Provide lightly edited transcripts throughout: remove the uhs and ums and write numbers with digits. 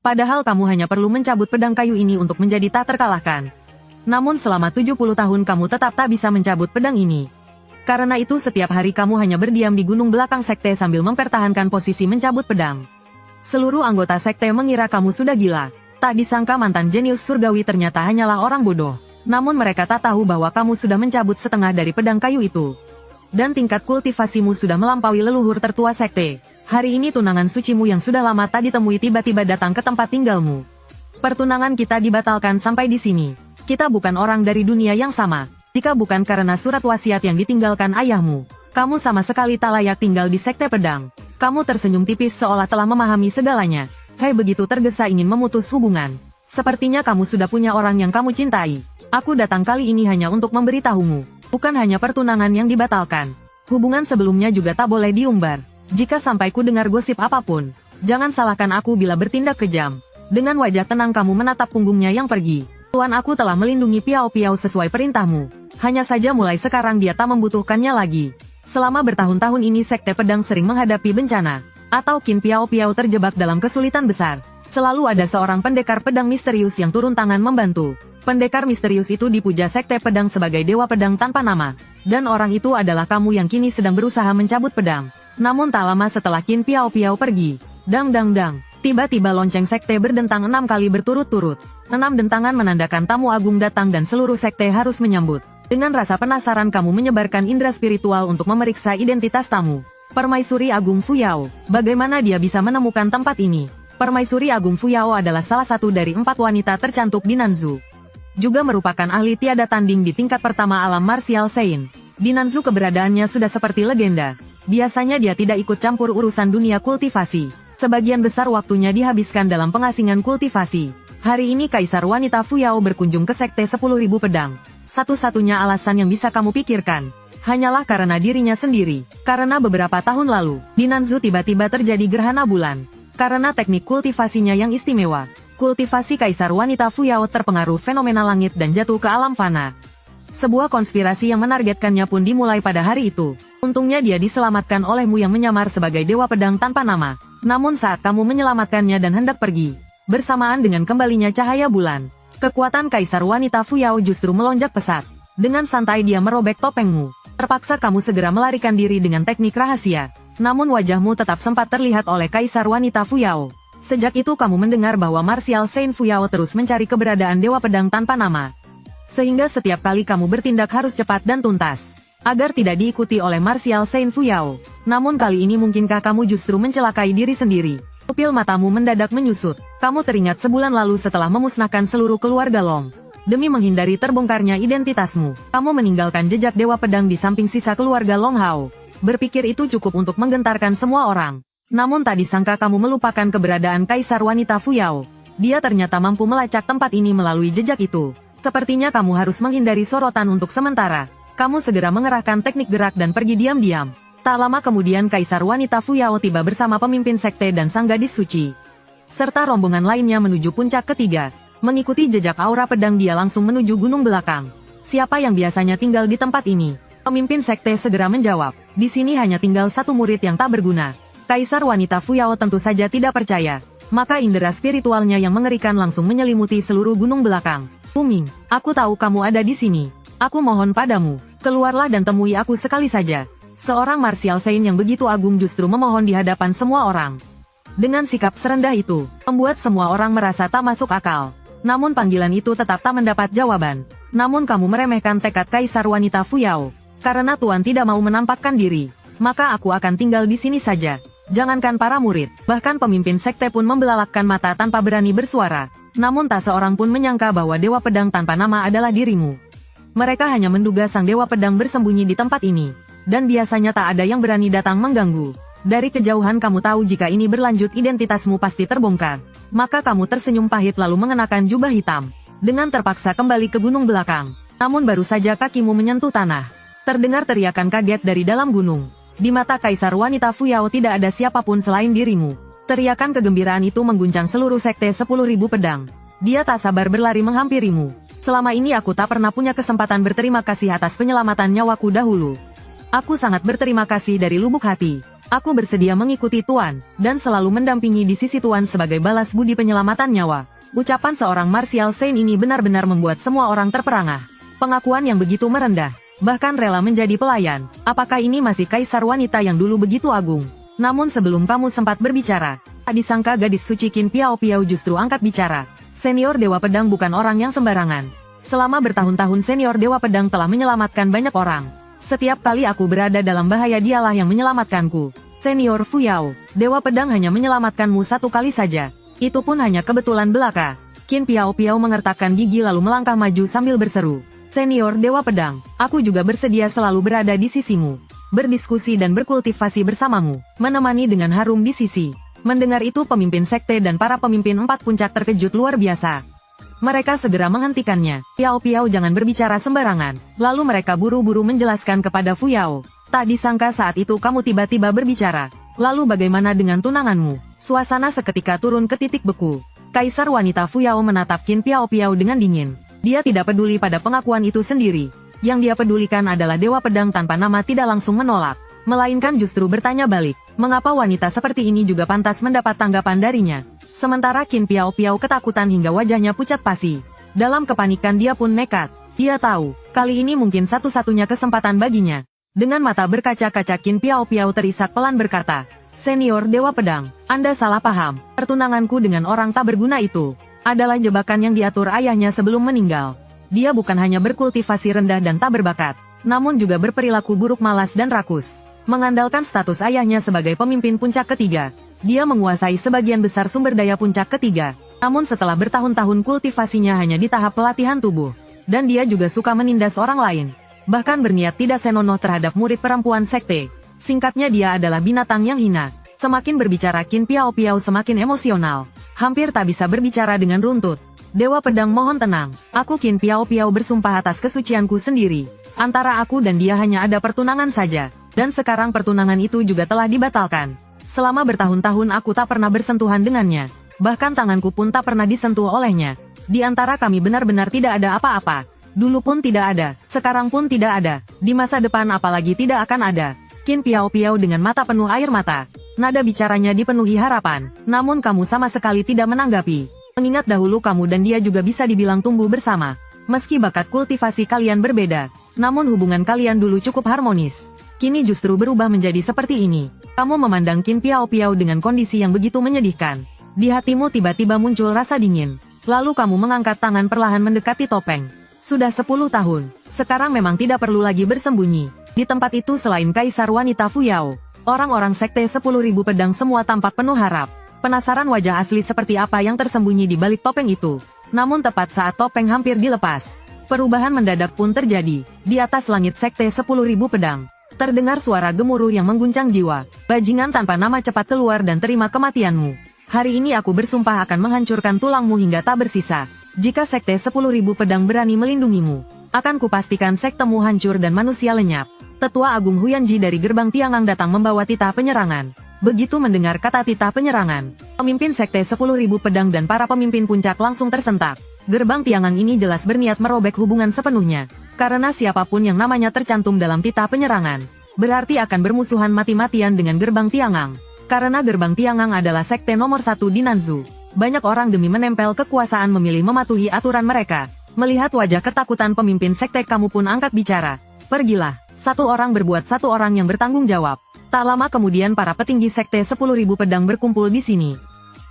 Padahal kamu hanya perlu mencabut pedang kayu ini untuk menjadi tak terkalahkan. Namun selama 70 tahun kamu tetap tak bisa mencabut pedang ini. Karena itu setiap hari kamu hanya berdiam di gunung belakang sekte sambil mempertahankan posisi mencabut pedang. Seluruh anggota sekte mengira kamu sudah gila. Tak disangka mantan jenius surgawi ternyata hanyalah orang bodoh. Namun mereka tak tahu bahwa kamu sudah mencabut setengah dari pedang kayu itu. Dan tingkat kultivasimu sudah melampaui leluhur tertua sekte. Hari ini tunangan sucimu yang sudah lama tak ditemui tiba-tiba datang ke tempat tinggalmu. Pertunangan kita dibatalkan sampai di sini. Kita bukan orang dari dunia yang sama. Jika bukan karena surat wasiat yang ditinggalkan ayahmu, kamu sama sekali tak layak tinggal di sekte pedang. Kamu tersenyum tipis seolah telah memahami segalanya. Hei, begitu tergesa ingin memutus hubungan. Sepertinya kamu sudah punya orang yang kamu cintai. Aku datang kali ini hanya untuk memberitahumu. Bukan hanya pertunangan yang dibatalkan. Hubungan sebelumnya juga tak boleh diumbar. Jika sampai ku dengar gosip apapun, jangan salahkan aku bila bertindak kejam. Dengan wajah tenang kamu menatap punggungnya yang pergi. Tuan, aku telah melindungi Piao Piao sesuai perintahmu. Hanya saja mulai sekarang dia tak membutuhkannya lagi. Selama bertahun-tahun ini sekte pedang sering menghadapi bencana. Atau Qin Piao Piao terjebak dalam kesulitan besar. Selalu ada seorang pendekar pedang misterius yang turun tangan membantu. Pendekar misterius itu dipuja sekte pedang sebagai dewa pedang tanpa nama. Dan orang itu adalah kamu yang kini sedang berusaha mencabut pedang. Namun tak lama setelah Qin Piao Piao pergi, dang dang dang, tiba-tiba lonceng sekte berdentang 6 kali berturut-turut. 6 dentangan menandakan tamu agung datang dan seluruh sekte harus menyambut. Dengan rasa penasaran kamu menyebarkan indera spiritual untuk memeriksa identitas tamu. Permaisuri Agung Fuyao, bagaimana dia bisa menemukan tempat ini? Permaisuri Agung Fuyao adalah salah satu dari 4 wanita tercantik di Nanzhou. Juga merupakan ahli tiada tanding di tingkat pertama alam martial Sein. Di Nanzhou keberadaannya sudah seperti legenda. Biasanya dia tidak ikut campur urusan dunia kultivasi. Sebagian besar waktunya dihabiskan dalam pengasingan kultivasi. Hari ini Kaisar Wanita Fuyao berkunjung ke sekte 10.000 pedang. Satu-satunya alasan yang bisa kamu pikirkan hanyalah karena dirinya sendiri. Karena beberapa tahun lalu, di Nanzhou tiba-tiba terjadi gerhana bulan. Karena teknik kultivasinya yang istimewa, kultivasi Kaisar Wanita Fuyao terpengaruh fenomena langit dan jatuh ke alam fana. Sebuah konspirasi yang menargetkannya pun dimulai pada hari itu. Untungnya dia diselamatkan olehmu yang menyamar sebagai dewa pedang tanpa nama. Namun saat kamu menyelamatkannya dan hendak pergi, bersamaan dengan kembalinya cahaya bulan, kekuatan Kaisar Wanita Fuyao justru melonjak pesat. Dengan santai dia merobek topengmu. Terpaksa kamu segera melarikan diri dengan teknik rahasia. Namun wajahmu tetap sempat terlihat oleh Kaisar Wanita Fuyao. Sejak itu kamu mendengar bahwa Martial Saint Fuyao terus mencari keberadaan dewa pedang tanpa nama. Sehingga setiap kali kamu bertindak harus cepat dan tuntas, agar tidak diikuti oleh Martial Saint Fuyao. Namun kali ini mungkinkah kamu justru mencelakai diri sendiri? Pupil matamu mendadak menyusut. Kamu teringat sebulan lalu setelah memusnahkan seluruh keluarga Long. Demi menghindari terbongkarnya identitasmu, kamu meninggalkan jejak dewa pedang di samping sisa keluarga Long Hao. Berpikir itu cukup untuk menggentarkan semua orang. Namun tak disangka kamu melupakan keberadaan Kaisar Wanita Fuyao. Dia ternyata mampu melacak tempat ini melalui jejak itu. Sepertinya kamu harus menghindari sorotan untuk sementara. Kamu segera mengerahkan teknik gerak dan pergi diam-diam. Tak lama kemudian Kaisar Wanita Fuyao tiba bersama pemimpin sekte dan sang gadis suci. Serta rombongan lainnya menuju puncak ketiga. Mengikuti jejak aura pedang dia langsung menuju gunung belakang. Siapa yang biasanya tinggal di tempat ini? Pemimpin sekte segera menjawab. Di sini hanya tinggal satu murid yang tak berguna. Kaisar Wanita Fuyao tentu saja tidak percaya. Maka indera spiritualnya yang mengerikan langsung menyelimuti seluruh gunung belakang. Uming, aku tahu kamu ada di sini. Aku mohon padamu, keluarlah dan temui aku sekali saja. Seorang martial saint yang begitu agung justru memohon di hadapan semua orang. Dengan sikap serendah itu, membuat semua orang merasa tak masuk akal. Namun panggilan itu tetap tak mendapat jawaban. Namun kamu meremehkan tekad Kaisar Wanita Fuyao. Karena Tuan tidak mau menampakkan diri, maka aku akan tinggal di sini saja. Jangankan para murid, bahkan pemimpin sekte pun membelalakkan mata tanpa berani bersuara. Namun tak seorang pun menyangka bahwa dewa pedang tanpa nama adalah dirimu. Mereka hanya menduga sang dewa pedang bersembunyi di tempat ini. Dan biasanya tak ada yang berani datang mengganggu. Dari kejauhan kamu tahu jika ini berlanjut identitasmu pasti terbongkar. Maka kamu tersenyum pahit lalu mengenakan jubah hitam. Dengan terpaksa kembali ke gunung belakang. Namun baru saja kakimu menyentuh tanah, terdengar teriakan kaget dari dalam gunung. Di mata Kaisar Wanita Fuyao tidak ada siapapun selain dirimu. Teriakan kegembiraan itu mengguncang seluruh sekte 10.000 pedang. Dia tak sabar berlari menghampirimu. Selama ini aku tak pernah punya kesempatan berterima kasih atas penyelamatan nyawaku dahulu. Aku sangat berterima kasih dari lubuk hati. Aku bersedia mengikuti Tuan, dan selalu mendampingi di sisi Tuan sebagai balas budi penyelamatan nyawa. Ucapan seorang Martial Saint ini benar-benar membuat semua orang terperangah. Pengakuan yang begitu merendah, bahkan rela menjadi pelayan. Apakah ini masih kaisar wanita yang dulu begitu agung? Namun sebelum kamu sempat berbicara, tak disangka gadis suci Qin Piao Piao justru angkat bicara. Senior Dewa Pedang bukan orang yang sembarangan. Selama bertahun-tahun Senior Dewa Pedang telah menyelamatkan banyak orang. Setiap kali aku berada dalam bahaya dialah yang menyelamatkanku. Senior Fu Yao, Dewa Pedang hanya menyelamatkanmu satu kali saja. Itu pun hanya kebetulan belaka. Qin Piao Piao mengertakkan gigi lalu melangkah maju sambil berseru. Senior Dewa Pedang, aku juga bersedia selalu berada di sisimu. Berdiskusi dan berkultivasi bersamamu, menemani dengan harum di sisi. Mendengar itu pemimpin sekte dan para pemimpin 4 puncak terkejut luar biasa. Mereka segera menghentikannya. Piao Piao jangan berbicara sembarangan. Lalu mereka buru-buru menjelaskan kepada Fu Yao. Tak disangka saat itu kamu tiba-tiba berbicara. Lalu bagaimana dengan tunanganmu? Suasana seketika turun ke titik beku. Kaisar wanita Fu Yao menatap Qin Piao Piao dengan dingin. Dia tidak peduli pada pengakuan itu sendiri. Yang dia pedulikan adalah Dewa Pedang tanpa nama tidak langsung menolak. Melainkan justru bertanya balik. Mengapa wanita seperti ini juga pantas mendapat tanggapan darinya? Sementara Qin Piao Piao ketakutan hingga wajahnya pucat pasi. Dalam kepanikan dia pun nekat. Dia tahu, kali ini mungkin satu-satunya kesempatan baginya. Dengan mata berkaca-kaca Qin Piao Piao terisak pelan berkata, Senior Dewa Pedang, Anda salah paham. Pertunanganku dengan orang tak berguna itu adalah jebakan yang diatur ayahnya sebelum meninggal. Dia bukan hanya berkultivasi rendah dan tak berbakat, namun juga berperilaku buruk malas dan rakus. Mengandalkan status ayahnya sebagai pemimpin puncak ketiga, dia menguasai sebagian besar sumber daya puncak ketiga. Namun setelah bertahun-tahun kultivasinya hanya di tahap pelatihan tubuh. Dan dia juga suka menindas orang lain. Bahkan berniat tidak senonoh terhadap murid perempuan sekte. Singkatnya dia adalah binatang yang hina. Semakin berbicara Qin Piao Piao semakin emosional. Hampir tak bisa berbicara dengan runtut. Dewa Pedang mohon tenang. Aku Qin Piao Piao bersumpah atas kesucianku sendiri. Antara aku dan dia hanya ada pertunangan saja. Dan sekarang pertunangan itu juga telah dibatalkan. Selama bertahun-tahun aku tak pernah bersentuhan dengannya. Bahkan tanganku pun tak pernah disentuh olehnya. Di antara kami benar-benar tidak ada apa-apa. Dulu pun tidak ada, sekarang pun tidak ada. Di masa depan apalagi tidak akan ada. Qin Piao Piao dengan mata penuh air mata. Nada bicaranya dipenuhi harapan. Namun kamu sama sekali tidak menanggapi. Mengingat dahulu kamu dan dia juga bisa dibilang tumbuh bersama. Meski bakat kultivasi kalian berbeda. Namun hubungan kalian dulu cukup harmonis. Kini justru berubah menjadi seperti ini. Kamu memandang Qin Piao Piao dengan kondisi yang begitu menyedihkan. Di hatimu tiba-tiba muncul rasa dingin. Lalu kamu mengangkat tangan perlahan mendekati topeng. Sudah 10 tahun. Sekarang memang tidak perlu lagi bersembunyi. Di tempat itu selain kaisar wanita Fu Yao, orang-orang sekte 10.000 pedang semua tampak penuh harap. Penasaran wajah asli seperti apa yang tersembunyi di balik topeng itu. Namun tepat saat topeng hampir dilepas, perubahan mendadak pun terjadi. Di atas langit sekte 10.000 pedang. Terdengar suara gemuruh yang mengguncang jiwa. Bajingan tanpa nama cepat keluar dan terima kematianmu. Hari ini aku bersumpah akan menghancurkan tulangmu hingga tak bersisa. Jika sekte 10.000 pedang berani melindungimu, akan kupastikan sektemu hancur dan manusia lenyap. Tetua Agung Huyanji dari gerbang Tiangang datang membawa titah penyerangan. Begitu mendengar kata titah penyerangan, pemimpin sekte 10.000 pedang dan para pemimpin puncak langsung tersentak. Gerbang Tiangang ini jelas berniat merobek hubungan sepenuhnya. Karena siapapun yang namanya tercantum dalam titah penyerangan, berarti akan bermusuhan mati-matian dengan gerbang Tiangang. Karena gerbang Tiangang adalah sekte nomor 1 di Nanzhou. Banyak orang demi menempel kekuasaan memilih mematuhi aturan mereka. Melihat wajah ketakutan pemimpin sekte kamu pun angkat bicara. Pergilah, satu orang berbuat satu orang yang bertanggung jawab. Tak lama kemudian para petinggi sekte 10.000 pedang berkumpul di sini.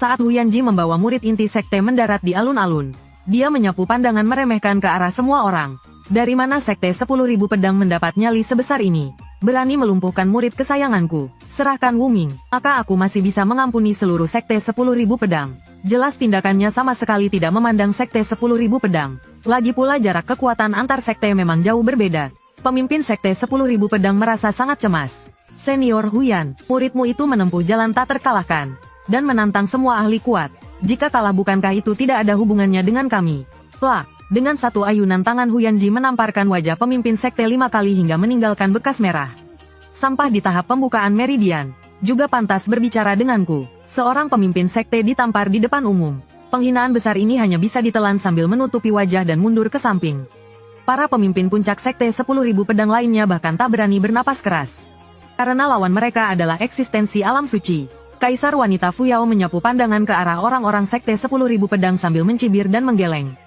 Saat Huyanji membawa murid inti sekte mendarat di alun-alun, dia menyapu pandangan meremehkan ke arah semua orang. Dari mana sekte 10.000 pedang mendapat nyali sebesar ini? Berani melumpuhkan murid kesayanganku. Serahkan Wuming, maka aku masih bisa mengampuni seluruh sekte 10.000 pedang. Jelas tindakannya sama sekali tidak memandang sekte 10.000 pedang. Lagi pula jarak kekuatan antar sekte memang jauh berbeda. Pemimpin sekte 10.000 pedang merasa sangat cemas. Senior Huyan, muridmu itu menempuh jalan tak terkalahkan. Dan menantang semua ahli kuat. Jika kalah bukankah itu tidak ada hubungannya dengan kami? Plak. Dengan satu ayunan tangan Huyanji menamparkan wajah pemimpin sekte 5 kali hingga meninggalkan bekas merah. Sampah di tahap pembukaan meridian. Juga pantas berbicara denganku. Seorang pemimpin sekte ditampar di depan umum. Penghinaan besar ini hanya bisa ditelan sambil menutupi wajah dan mundur ke samping. Para pemimpin puncak sekte 10.000 pedang lainnya bahkan tak berani bernapas keras. Karena lawan mereka adalah eksistensi alam suci. Kaisar wanita Fuyao menyapu pandangan ke arah orang-orang Sekte 10.000 Pedang sambil mencibir dan menggeleng.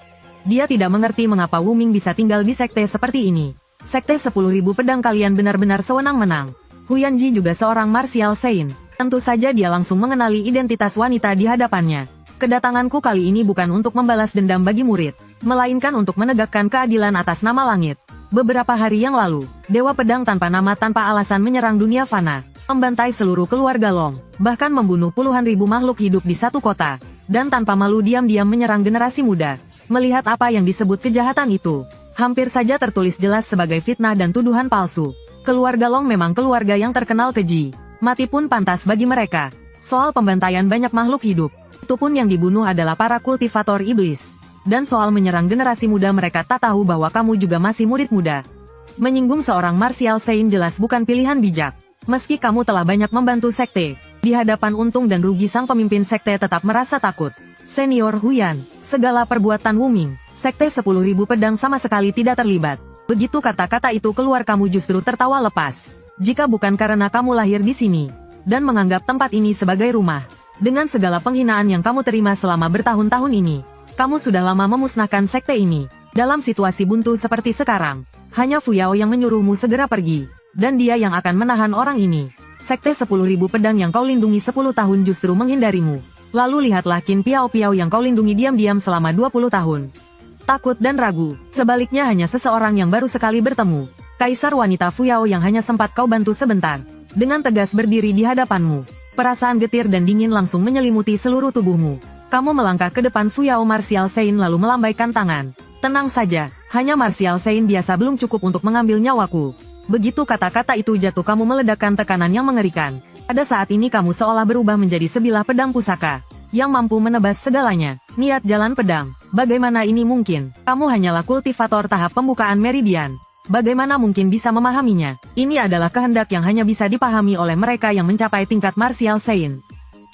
Dia tidak mengerti mengapa Wu Ming bisa tinggal di sekte seperti ini. Sekte 10.000 Pedang kalian benar-benar sewenang-wenang. Huyanji juga seorang martial saint. Tentu saja dia langsung mengenali identitas wanita di hadapannya. Kedatanganku kali ini bukan untuk membalas dendam bagi murid, melainkan untuk menegakkan keadilan atas nama langit. Beberapa hari yang lalu, Dewa Pedang tanpa nama tanpa alasan menyerang dunia fana, membantai seluruh keluarga Long, bahkan membunuh puluhan ribu makhluk hidup di satu kota, dan tanpa malu diam-diam menyerang generasi muda. Melihat apa yang disebut kejahatan itu, hampir saja tertulis jelas sebagai fitnah dan tuduhan palsu. Keluarga Long memang keluarga yang terkenal keji. Mati pun pantas bagi mereka. Soal pembantaian banyak makhluk hidup, itu pun yang dibunuh adalah para kultivator iblis. Dan soal menyerang generasi muda mereka tak tahu bahwa kamu juga masih murid muda. Menyinggung seorang martial saint jelas bukan pilihan bijak. Meski kamu telah banyak membantu sekte, di hadapan untung dan rugi sang pemimpin sekte tetap merasa takut. Senior Huyan, segala perbuatan Wu Ming, sekte 10.000 Pedang sama sekali tidak terlibat. Begitu kata-kata itu keluar kamu justru tertawa lepas. Jika bukan karena kamu lahir di sini, dan menganggap tempat ini sebagai rumah, dengan segala penghinaan yang kamu terima selama bertahun-tahun ini, kamu sudah lama memusnahkan sekte ini. Dalam situasi buntu seperti sekarang, hanya Fuyao yang menyuruhmu segera pergi, dan dia yang akan menahan orang ini. Sekte 10.000 Pedang yang kau lindungi 10 tahun justru menghindarimu. Lalu lihatlah Qin Piao Piao yang kau lindungi diam-diam selama 20 tahun. Takut dan ragu, sebaliknya hanya seseorang yang baru sekali bertemu. Kaisar wanita Fuyao yang hanya sempat kau bantu sebentar, dengan tegas berdiri di hadapanmu. Perasaan getir dan dingin langsung menyelimuti seluruh tubuhmu. Kamu melangkah ke depan Fuyao martial saint lalu melambaikan tangan. Tenang saja, hanya martial saint biasa belum cukup untuk mengambil nyawaku. Begitu kata-kata itu jatuh kamu meledakkan tekanan yang mengerikan. Pada saat ini kamu seolah berubah menjadi sebilah pedang pusaka, yang mampu menebas segalanya. Niat jalan pedang, bagaimana ini mungkin? Kamu hanyalah kultivator tahap pembukaan meridian. Bagaimana mungkin bisa memahaminya? Ini adalah kehendak yang hanya bisa dipahami oleh mereka yang mencapai tingkat martial saint.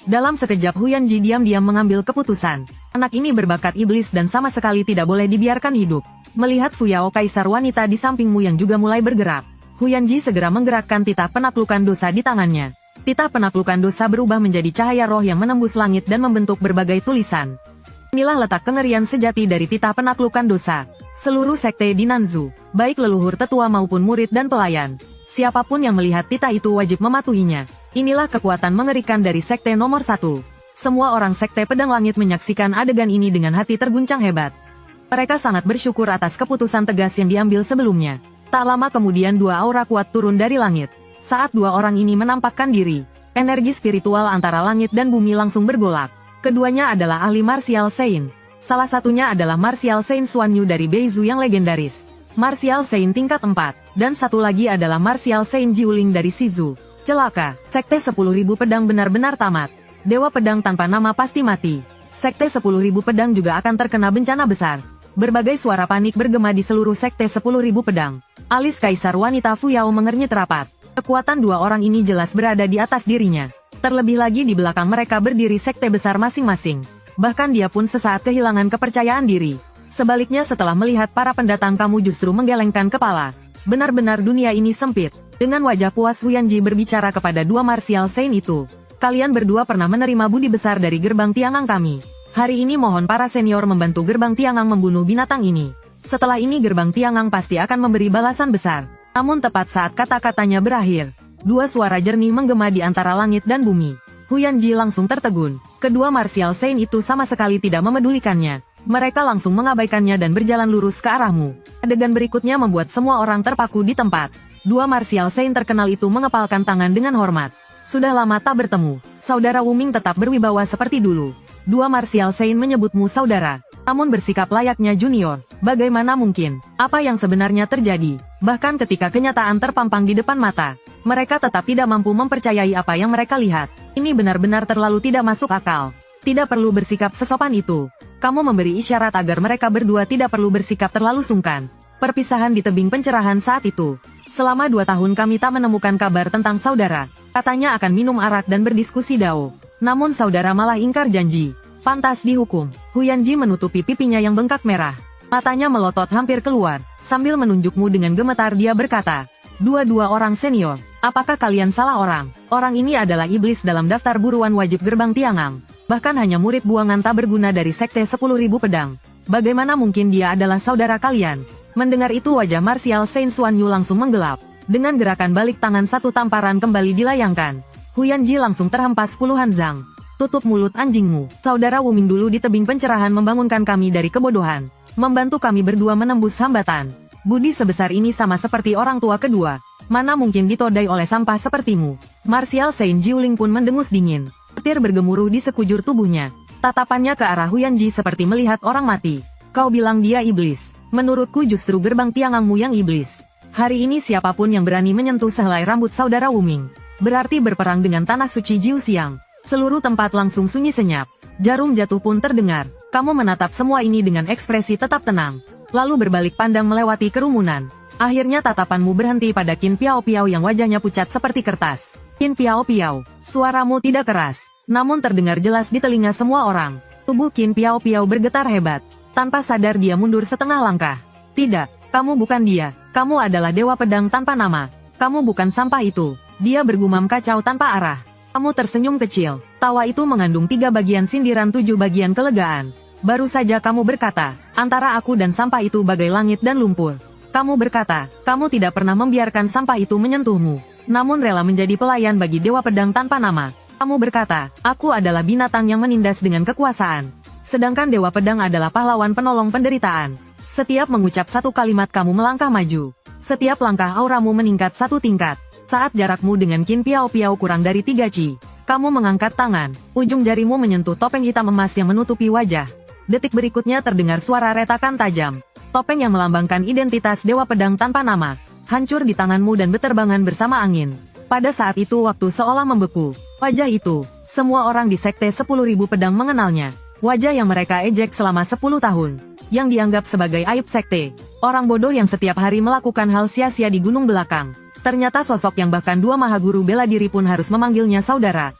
Dalam sekejap Huyanji diam-diam mengambil keputusan. Anak ini berbakat iblis dan sama sekali tidak boleh dibiarkan hidup. Melihat Fuyao kaisar wanita di sampingmu yang juga mulai bergerak, Huyanji segera menggerakkan titah penaklukan dosa di tangannya. Titah penaklukan dosa berubah menjadi cahaya roh yang menembus langit dan membentuk berbagai tulisan. Inilah letak kengerian sejati dari titah penaklukan dosa. Seluruh sekte di Nanzu, baik leluhur tetua maupun murid dan pelayan, siapapun yang melihat titah itu wajib mematuhinya. Inilah kekuatan mengerikan dari sekte nomor 1. Semua orang sekte Pedang Langit menyaksikan adegan ini dengan hati terguncang hebat. Mereka sangat bersyukur atas keputusan tegas yang diambil sebelumnya. Tak lama kemudian dua aura kuat turun dari langit. Saat dua orang ini menampakkan diri, energi spiritual antara langit dan bumi langsung bergolak. Keduanya adalah ahli martial saint. Salah satunya adalah martial saint Xuan Yu dari Beizu yang legendaris. Martial saint tingkat 4, dan satu lagi adalah martial saint Jiuling dari Shizu. Celaka, sekte 10.000 Pedang benar-benar tamat. Dewa Pedang tanpa nama pasti mati. Sekte 10.000 Pedang juga akan terkena bencana besar. Berbagai suara panik bergema di seluruh sekte 10.000 Pedang. Alis kaisar wanita Fuyao mengernyit rapat. Kekuatan dua orang ini jelas berada di atas dirinya. Terlebih lagi di belakang mereka berdiri sekte besar masing-masing. Bahkan dia pun sesaat kehilangan kepercayaan diri. Sebaliknya setelah melihat para pendatang kamu justru menggelengkan kepala. Benar-benar dunia ini sempit. Dengan wajah puas Huyanji berbicara kepada dua martial saint itu. Kalian berdua pernah menerima budi besar dari gerbang Tiangang kami. Hari ini mohon para senior membantu gerbang Tiangang membunuh binatang ini. Setelah ini gerbang Tiangang pasti akan memberi balasan besar. Namun tepat saat kata-katanya berakhir, dua suara jernih menggema di antara langit dan bumi. Huyanji langsung tertegun. Kedua martial saint itu sama sekali tidak memedulikannya. Mereka langsung mengabaikannya dan berjalan lurus ke arahmu. Adegan berikutnya membuat semua orang terpaku di tempat. Dua martial saint terkenal itu mengepalkan tangan dengan hormat. Sudah lama tak bertemu. Saudara Wu Ming tetap berwibawa seperti dulu. Dua martial saint menyebutmu saudara, namun bersikap layaknya junior. Bagaimana mungkin? Apa yang sebenarnya terjadi? Bahkan ketika kenyataan terpampang di depan mata, mereka tetap tidak mampu mempercayai apa yang mereka lihat. Ini benar-benar terlalu tidak masuk akal. Tidak perlu bersikap sesopan itu. Kamu memberi isyarat agar mereka berdua tidak perlu bersikap terlalu sungkan. Perpisahan di tebing pencerahan saat itu. Selama 2 tahun kami tak menemukan kabar tentang saudara. Katanya akan minum arak dan berdiskusi dao. Namun saudara malah ingkar janji. Pantas dihukum. Huyanji menutupi pipinya yang bengkak merah. Matanya melotot hampir keluar. Sambil menunjukmu dengan gemetar dia berkata, dua-dua orang senior, Apakah kalian salah orang? Orang ini adalah iblis dalam daftar buruan wajib gerbang Tiangang. Bahkan hanya murid buangan tak berguna dari sekte 10.000 pedang. Bagaimana mungkin dia adalah saudara kalian? Mendengar itu wajah marsial Saint Xuan Yu langsung menggelap. Dengan gerakan balik tangan satu tamparan kembali dilayangkan. Huyan Ji langsung terhempas puluhan zang. Tutup mulut anjingmu. Saudara Wuming dulu di tebing pencerahan membangunkan kami dari kebodohan. Membantu kami berdua menembus hambatan. Budi sebesar ini sama seperti orang tua kedua. Mana mungkin ditodai oleh sampah sepertimu. Martial Saint Jiuling pun mendengus dingin. Petir bergemuruh di sekujur tubuhnya. Tatapannya ke arah Huyan Ji seperti melihat orang mati. Kau bilang dia iblis. Menurutku justru gerbang Tiangangmu yang iblis. Hari ini siapapun yang berani menyentuh sehelai rambut saudara Wuming, berarti berperang dengan tanah suci Jiu Xiang. Seluruh tempat langsung sunyi senyap. Jarum jatuh pun terdengar. Kamu menatap semua ini dengan ekspresi tetap tenang. Lalu berbalik pandang melewati kerumunan. Akhirnya tatapanmu berhenti pada Qin Piao Piao yang wajahnya pucat seperti kertas. Qin Piao Piao, suaramu tidak keras, namun terdengar jelas di telinga semua orang. Tubuh Qin Piao Piao bergetar hebat. Tanpa sadar dia mundur setengah langkah. Tidak, kamu bukan dia. Kamu adalah dewa pedang tanpa nama. Kamu bukan sampah itu. Dia bergumam kacau tanpa arah. Kamu tersenyum kecil. Tawa itu mengandung 3 bagian sindiran 7 bagian kelegaan. Baru saja kamu berkata, antara aku dan sampah itu bagai langit dan lumpur. Kamu berkata, kamu tidak pernah membiarkan sampah itu menyentuhmu, namun rela menjadi pelayan bagi dewa pedang tanpa nama. Kamu berkata, aku adalah binatang yang menindas dengan kekuasaan. Sedangkan dewa pedang adalah pahlawan penolong penderitaan. Setiap mengucap satu kalimat kamu melangkah maju. Setiap langkah auramu meningkat 1 tingkat. Saat jarakmu dengan Qin Piao Piao kurang dari 3 Qi, kamu mengangkat tangan. Ujung jarimu menyentuh topeng hitam emas yang menutupi wajah. Detik berikutnya terdengar suara retakan tajam. Topeng yang melambangkan identitas dewa pedang tanpa nama, hancur di tanganmu dan beterbangan bersama angin. Pada saat itu waktu seolah membeku. Wajah itu, semua orang di sekte 10.000 pedang mengenalnya. Wajah yang mereka ejek selama 10 tahun. Yang dianggap sebagai aib sekte. Orang bodoh yang setiap hari melakukan hal sia-sia di gunung belakang. Ternyata sosok yang bahkan 2 mahaguru bela diri pun harus memanggilnya saudara.